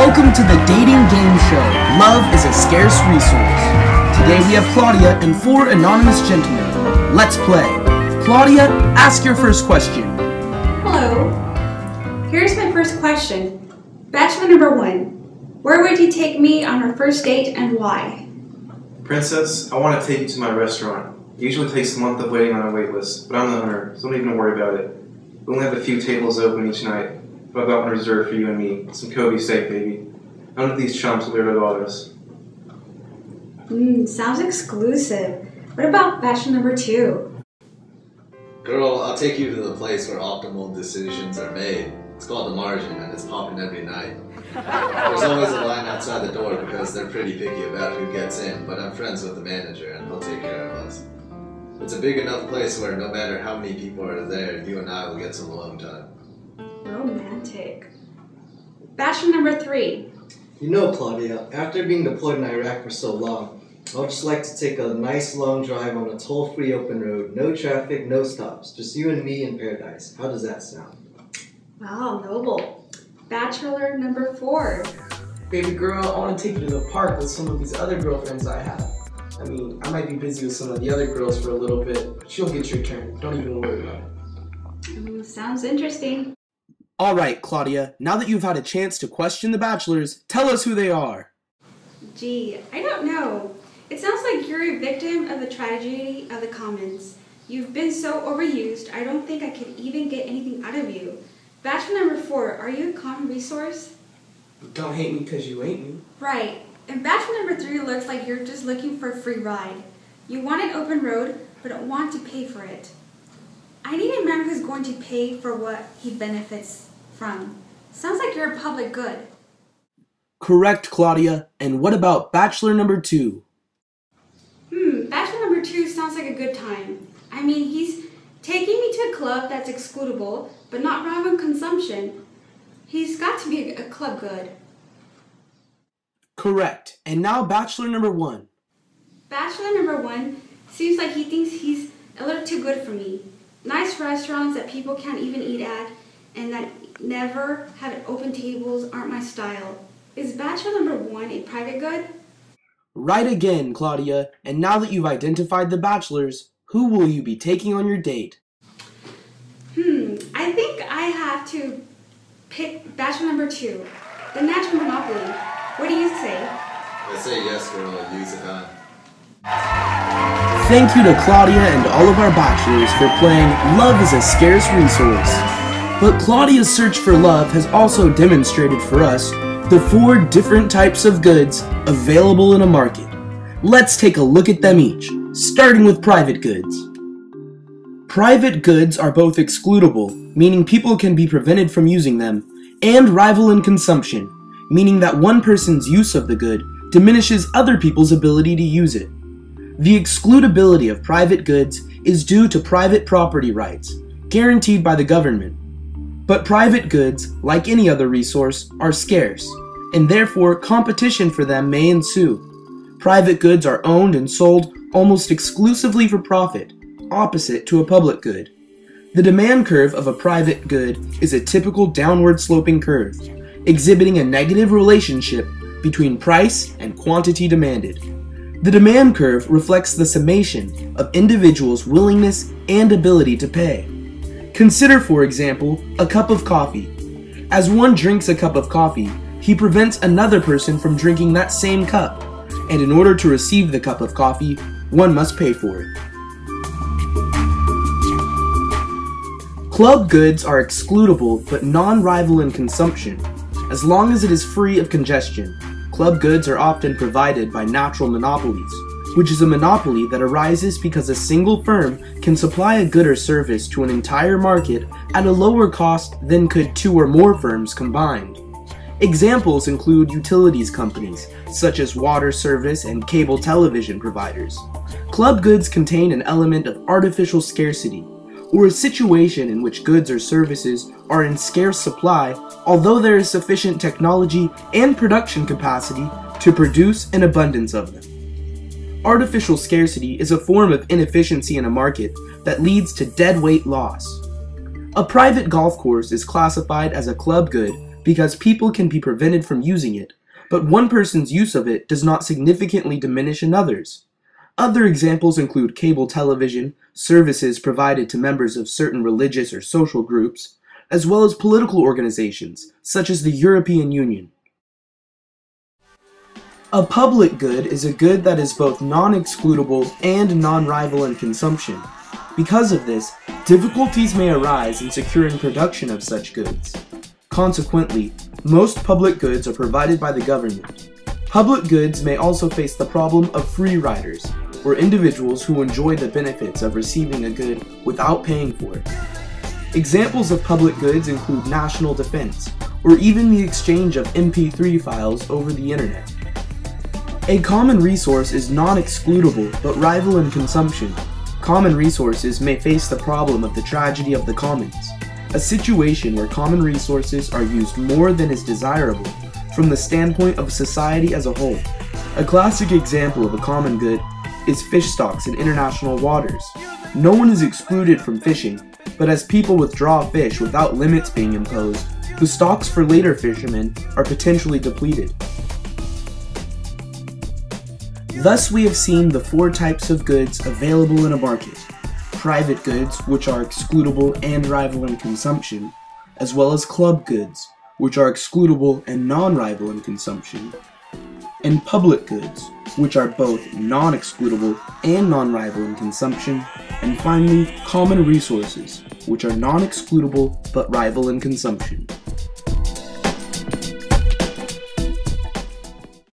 Welcome to the dating game show, Love is a Scarce Resource. Today we have Claudia and 4 anonymous gentlemen. Let's play. Claudia, ask your first question. Hello. Here's my first question. Bachelor number 1. Where would you take me on our first date and why? Princess, I want to take you to my restaurant. It usually takes a month of waiting on a wait list, but I'm the owner, so don't even worry about it. We only have a few tables open each night, but I've got one reserved for you and me. Some Kobe steak, baby. None of these chumps will be able to bother us. Sounds exclusive. What about bachelor number 2? Girl, I'll take you to the place where optimal decisions are made. It's called The Margin, and it's popping every night. There's always a line outside the door because they're pretty picky about who gets in, but I'm friends with the manager and he'll take care of us. It's a big enough place where no matter how many people are there, you and I will get some alone time. Romantic. Bachelor number 3. You know, Claudia, after being deployed in Iraq for so long, I would just like to take a nice long drive on a toll-free open road, no traffic, no stops, just you and me in paradise. How does that sound? Wow, noble. Bachelor number 4. Baby girl, I want to take you to the park with some of these other girlfriends I have. I mean, I might be busy with some of the other girls for a little bit, but you'll get your turn. Don't even worry about it. Sounds interesting. Alright, Claudia, now that you've had a chance to question the bachelors, tell us who they are. Gee, I don't know. It sounds like you're a victim of the tragedy of the commons. You've been so overused, I don't think I could even get anything out of you. Bachelor number 4, are you a common resource? Don't hate me because you ain't me. Right. And bachelor number 3 looks like you're just looking for a free ride. You want an open road, but don't want to pay for it. I need a man who's going to pay for what he benefits from. Sounds like you're a public good. Correct, Claudia. And what about bachelor number 2? Bachelor number 2 sounds like a good time. I mean, he's taking me to a club that's excludable, but not rival consumption. He's got to be a club good. Correct. And now bachelor number 1. Bachelor number 1 seems like he thinks he's a little too good for me. Nice restaurants that people can't even eat at and that never have open tables aren't my style. Is bachelor number 1 a private good? Right again, Claudia. And now that you've identified the bachelors, who will you be taking on your date? I think I have to pick bachelor number 2, the natural monopoly. What do you say? I say yes, girl. Use it on. Thank you to Claudia and all of our bachelors for playing Love is a Scarce Resource. But Claudia's search for love has also demonstrated for us the 4 different types of goods available in a market. Let's take a look at them each, starting with private goods. Private goods are both excludable, meaning people can be prevented from using them, and rival in consumption, meaning that one person's use of the good diminishes other people's ability to use it. The excludability of private goods is due to private property rights, guaranteed by the government. But private goods, like any other resource, are scarce, and therefore competition for them may ensue. Private goods are owned and sold almost exclusively for profit, opposite to a public good. The demand curve of a private good is a typical downward sloping curve, exhibiting a negative relationship between price and quantity demanded. The demand curve reflects the summation of individuals' willingness and ability to pay. Consider, for example, a cup of coffee. As one drinks a cup of coffee, he prevents another person from drinking that same cup, and in order to receive the cup of coffee, one must pay for it. Club goods are excludable but non-rival in consumption, as long as it is free of congestion. Club goods are often provided by natural monopolies, which is a monopoly that arises because a single firm can supply a good or service to an entire market at a lower cost than could 2 or more firms combined. Examples include utilities companies, such as water service and cable television providers. Club goods contain an element of artificial scarcity, or a situation in which goods or services are in scarce supply, although there is sufficient technology and production capacity to produce an abundance of them. Artificial scarcity is a form of inefficiency in a market that leads to deadweight loss. A private golf course is classified as a club good because people can be prevented from using it, but one person's use of it does not significantly diminish another's. Other examples include cable television, services provided to members of certain religious or social groups, as well as political organizations, such as the European Union. A public good is a good that is both non-excludable and non-rival in consumption. Because of this, difficulties may arise in securing production of such goods. Consequently, most public goods are provided by the government. Public goods may also face the problem of free riders, or individuals who enjoy the benefits of receiving a good without paying for it. Examples of public goods include national defense, or even the exchange of MP3 files over the internet. A common resource is non-excludable but rival in consumption. Common resources may face the problem of the tragedy of the commons, a situation where common resources are used more than is desirable from the standpoint of society as a whole. A classic example of a common good is fish stocks in international waters. No one is excluded from fishing, but as people withdraw fish without limits being imposed, the stocks for later fishermen are potentially depleted. Thus we have seen the four types of goods available in a market: private goods, which are excludable and rival in consumption, as well as club goods, which are excludable and non-rival in consumption, and public goods, which are both non-excludable and non-rival in consumption, and finally, common resources, which are non-excludable but rival in consumption.